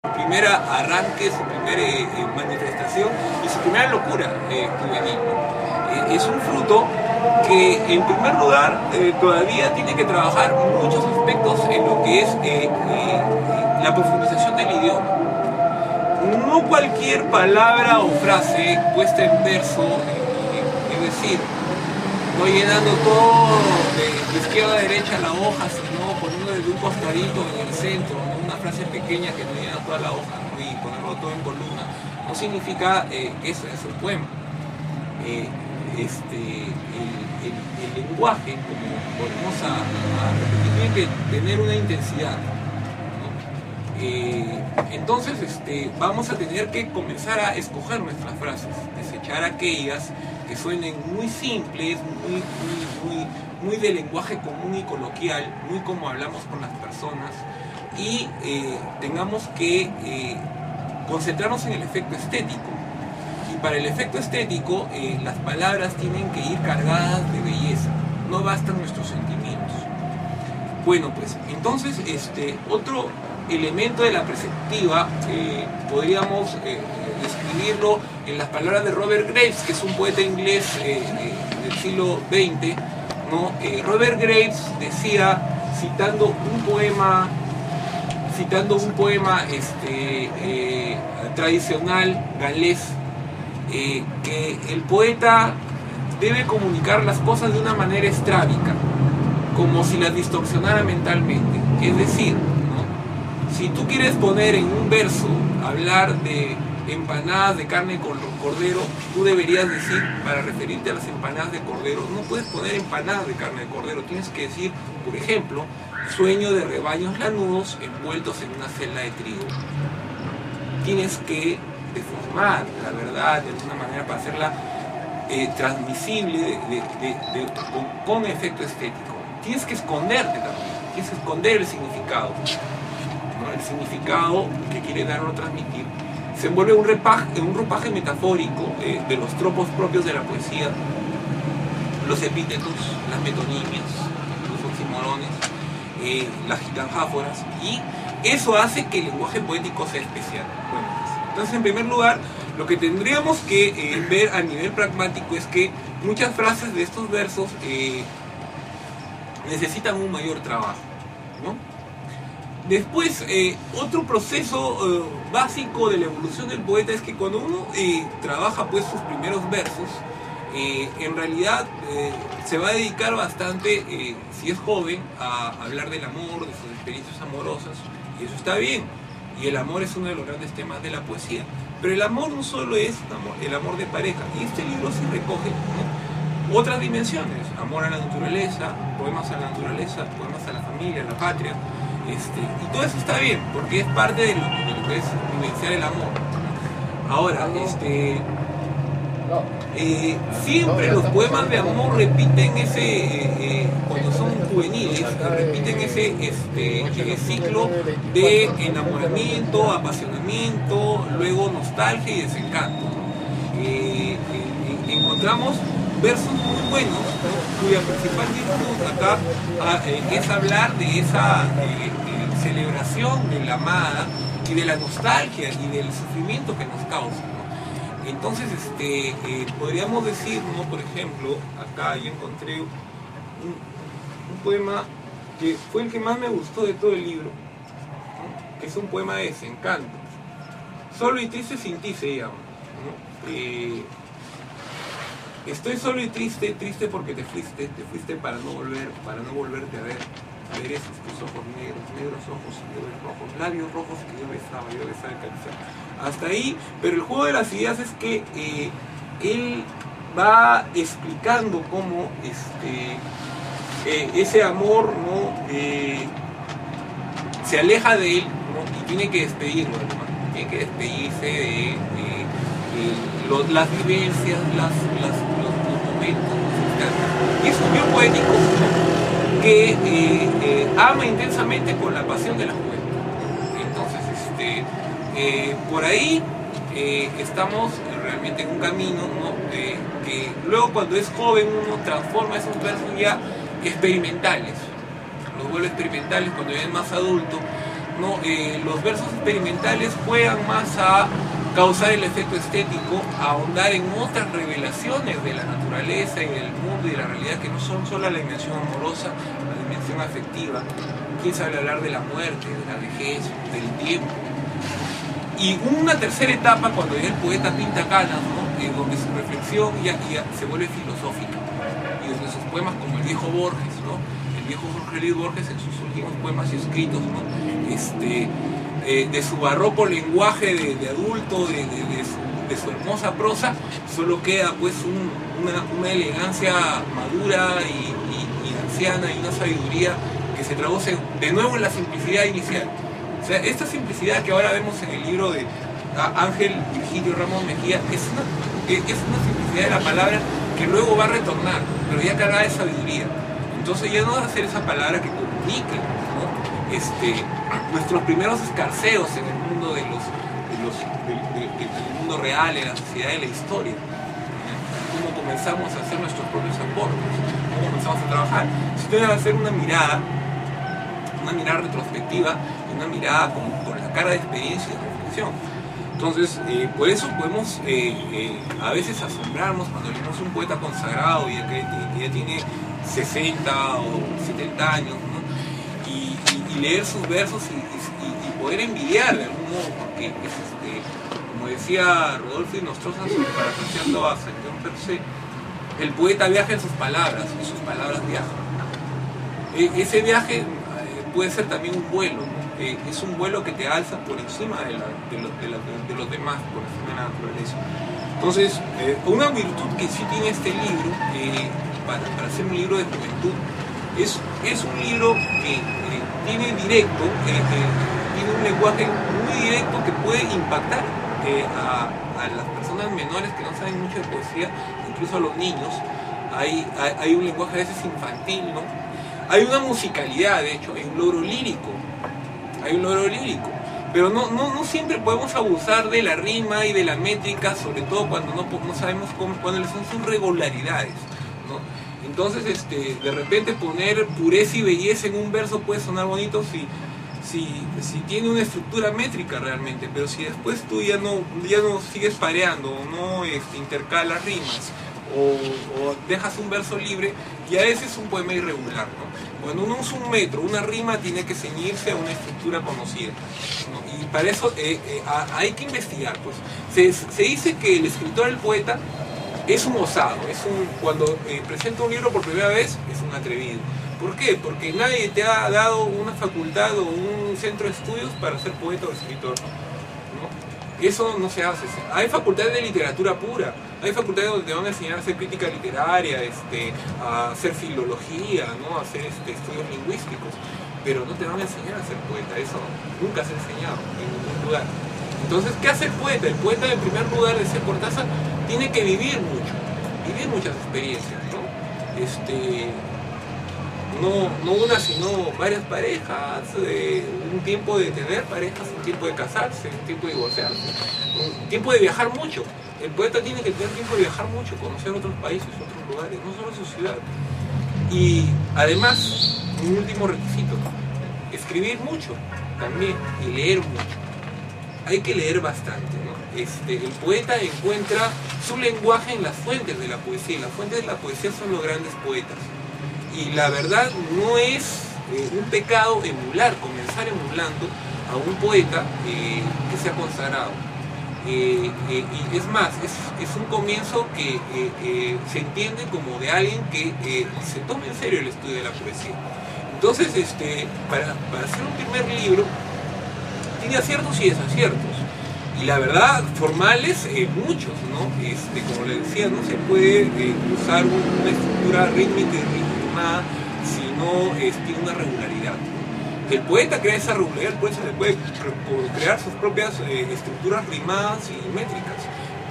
Primera arranque, su primera manifestación y su primera locura juvenil. Es un fruto que en primer lugar todavía tiene que trabajar muchos aspectos en lo que es la profundización del idioma. No cualquier palabra o frase puesta en verso, es decir, no llenando todo de izquierda a derecha la hoja, sino poniéndole de un costadito en el centro, ¿no? Una frase pequeña que no llena toda la hoja, ¿no? Y ponerlo todo en columna, no significa que eso es un poema. El lenguaje, como volvemos a repetir, tiene que tener una intensidad, ¿no? Entonces vamos a tener que comenzar a escoger nuestras frases, desechar aquellas que suenen muy simples, muy de lenguaje común y coloquial, muy como hablamos con las personas, y tengamos que concentrarnos en el efecto estético. Y para el efecto estético, las palabras tienen que ir cargadas de belleza, no bastan nuestros sentimientos. Bueno, pues entonces otro elemento de la perspectiva podríamos describirlo en las palabras de Robert Graves, que es un poeta inglés del siglo XX, ¿no? Robert Graves decía, citando un poema tradicional galés, que el poeta debe comunicar las cosas de una manera estrábica, como si las distorsionara mentalmente. Es decir, ¿no? Si tú quieres poner en un verso, hablar de empanadas de carne con cordero, tú deberías decir, para referirte a las empanadas de cordero, no puedes poner empanadas de carne de cordero, tienes que decir, por ejemplo, sueño de rebaños lanudos envueltos en una celda de trigo. Tienes que deformar la verdad de alguna manera para hacerla transmisible con efecto estético. Tienes que esconderte también, tienes que esconder el significado, ¿no? El significado que quiere dar o transmitir se envuelve en un ropaje metafórico de los tropos propios de la poesía, los epítetos, las metonimias, los oxímorones, las gitanjáforas, y eso hace que el lenguaje poético sea especial. Bueno, entonces, en primer lugar, lo que tendríamos que ver a nivel pragmático es que muchas frases de estos versos necesitan un mayor trabajo, ¿no? Después, otro proceso básico de la evolución del poeta es que cuando uno trabaja pues sus primeros versos, en realidad se va a dedicar bastante, si es joven, a hablar del amor, de sus experiencias amorosas, y eso está bien, y el amor es uno de los grandes temas de la poesía. Pero el amor no solo es el amor de pareja, y este libro sí recoge, ¿no?, otras dimensiones: amor a la naturaleza, poemas a la naturaleza, poemas a la familia, a la patria, y todo eso está bien, porque es parte de lo que es vivenciar el amor. Ahora, siempre los poemas de amor repiten cuando son juveniles, repiten ese ciclo de enamoramiento, apasionamiento, luego nostalgia y desencanto. Encontramos versos muy buenos, ¿no?, cuya principal virtud acá es hablar de esa celebración de la amada y de la nostalgia y del sufrimiento que nos causa, ¿no? Entonces, podríamos decir, ¿no?, por ejemplo, acá yo encontré un poema que fue el que más me gustó de todo el libro, ¿no?, que es un poema de desencanto. Solo y triste sin ti se llama, ¿no? Estoy solo y triste, triste porque te fuiste para no volverte a ver esos tus ojos negros, negros ojos y yo rojos, labios rojos que yo besaba el cáncer. Hasta ahí, pero el juego de las ideas es que él va explicando cómo ese amor, ¿no?, se aleja de él, ¿no?, y tiene que despedirlo, hermano. Tiene que despedirse de las vivencias, los momentos. Y es un bien poético, ¿no?, que ama intensamente con la pasión de la juventud. Entonces, por ahí estamos realmente en un camino, ¿no?, que luego, cuando es joven, uno transforma esos versos ya experimentales, los vuelve experimentales cuando ya es más adulto, ¿no? Los versos experimentales juegan más a causar el efecto estético, a ahondar en otras revelaciones de la naturaleza y del mundo y de la realidad que no son solo la dimensión amorosa, la dimensión afectiva. Quién sabe hablar de la muerte, de la vejez, del tiempo. Y una tercera etapa, cuando ya el poeta pinta canas, ¿no? Donde su reflexión ya se vuelve filosófica. Y desde sus poemas, como el viejo Borges, ¿no? El viejo Jorge Luis Borges, en sus últimos poemas y escritos, ¿no? De su barroco lenguaje de adulto, de su hermosa prosa, solo queda pues una elegancia madura y anciana y una sabiduría que se traduce de nuevo en la simplicidad inicial. O sea, esta simplicidad que ahora vemos en el libro de Ángel Virgilio Ramos Mejía es una simplicidad de la palabra que luego va a retornar, pero ya cargada de sabiduría. Entonces ya no va a ser esa palabra que comunique, ¿no? Nuestros primeros escarceos en el mundo del mundo real, en la sociedad, de la historia, cómo comenzamos a hacer nuestros propios aportes, cómo comenzamos a trabajar. Si ustedes van a hacer una mirada retrospectiva, una mirada con la cara de experiencia y de reflexión. Entonces, por eso podemos a veces asombrarnos cuando leemos un poeta consagrado y que ya tiene 60 o 70 años, ¿no? Y leer sus versos y poder envidiar de algún modo, porque como decía Rodolfo y Nostroza, parafraseando a Saint-Jean Perse, el poeta viaja en sus palabras y sus palabras viajan. Ese viaje puede ser también un vuelo, ¿no? Es un vuelo que te alza por encima de los demás, por encima de la naturaleza. Entonces, una virtud que sí tiene este libro, para ser un libro de juventud, es un libro que tiene directo, tiene un lenguaje muy directo que puede impactar a las personas menores que no saben mucho de poesía, incluso a los niños. Hay un lenguaje a veces infantil, ¿no? Hay una musicalidad, de hecho, hay un logro lírico, pero no siempre podemos abusar de la rima y de la métrica, sobre todo cuando no sabemos cuáles son sus regularidades, ¿no? Entonces, de repente poner pureza y belleza en un verso puede sonar bonito si tiene una estructura métrica realmente, pero si después tú ya no sigues pareando, o no intercalas rimas, o dejas un verso libre, ya ese es un poema irregular, ¿no? Cuando uno usa un metro, una rima tiene que ceñirse a una estructura conocida, ¿no? Y para eso hay que investigar, pues. Se dice que el escritor, el poeta, es un osado, cuando presenta un libro por primera vez, es un atrevido. ¿Por qué? Porque nadie te ha dado una facultad o un centro de estudios para ser poeta o escritor, ¿no? Eso no se hace. Hay facultades de literatura pura, hay facultades donde te van a enseñar a hacer crítica literaria, a hacer filología, ¿no? A hacer estudios lingüísticos, pero no te van a enseñar a ser poeta. Eso nunca se ha enseñado en ningún lugar. Entonces, ¿qué hace el poeta? El poeta, en primer lugar, decía Cortázar, tiene que vivir muchas experiencias, ¿no? No una, sino varias parejas, un tiempo de tener parejas, un tiempo de casarse, un tiempo de divorciarse, un tiempo de viajar mucho. El poeta tiene que tener tiempo de viajar mucho, conocer otros países, otros lugares, no solo su ciudad. Y además, un último requisito, escribir mucho también y leer mucho. Hay que leer bastante, ¿no? El poeta encuentra su lenguaje en las fuentes de la poesía, y las fuentes de la poesía son los grandes poetas. Y la verdad no es un pecado comenzar emulando a un poeta que se ha consagrado. Y es más, es un comienzo que se entiende como de alguien que se toma en serio el estudio de la poesía. Entonces, para hacer un primer libro, tiene aciertos y desaciertos. Y la verdad, formales, muchos, ¿no? Como les decía, no se puede usar una estructura rítmica y ritmada si no tiene una regularidad. El poeta crea esa regularidad, el poeta se le puede crear sus propias estructuras rimadas y métricas,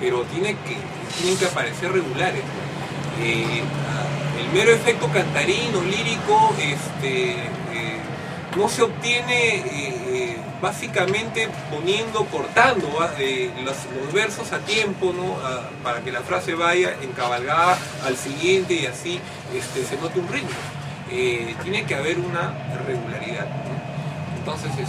pero tienen que aparecer regulares, ¿no? El mero efecto cantarino, lírico, no se obtiene básicamente cortando los versos a tiempo, ¿no? Para que la frase vaya encabalgada al siguiente y así se note un ritmo. Tiene que haber una regularidad, ¿no? Entonces,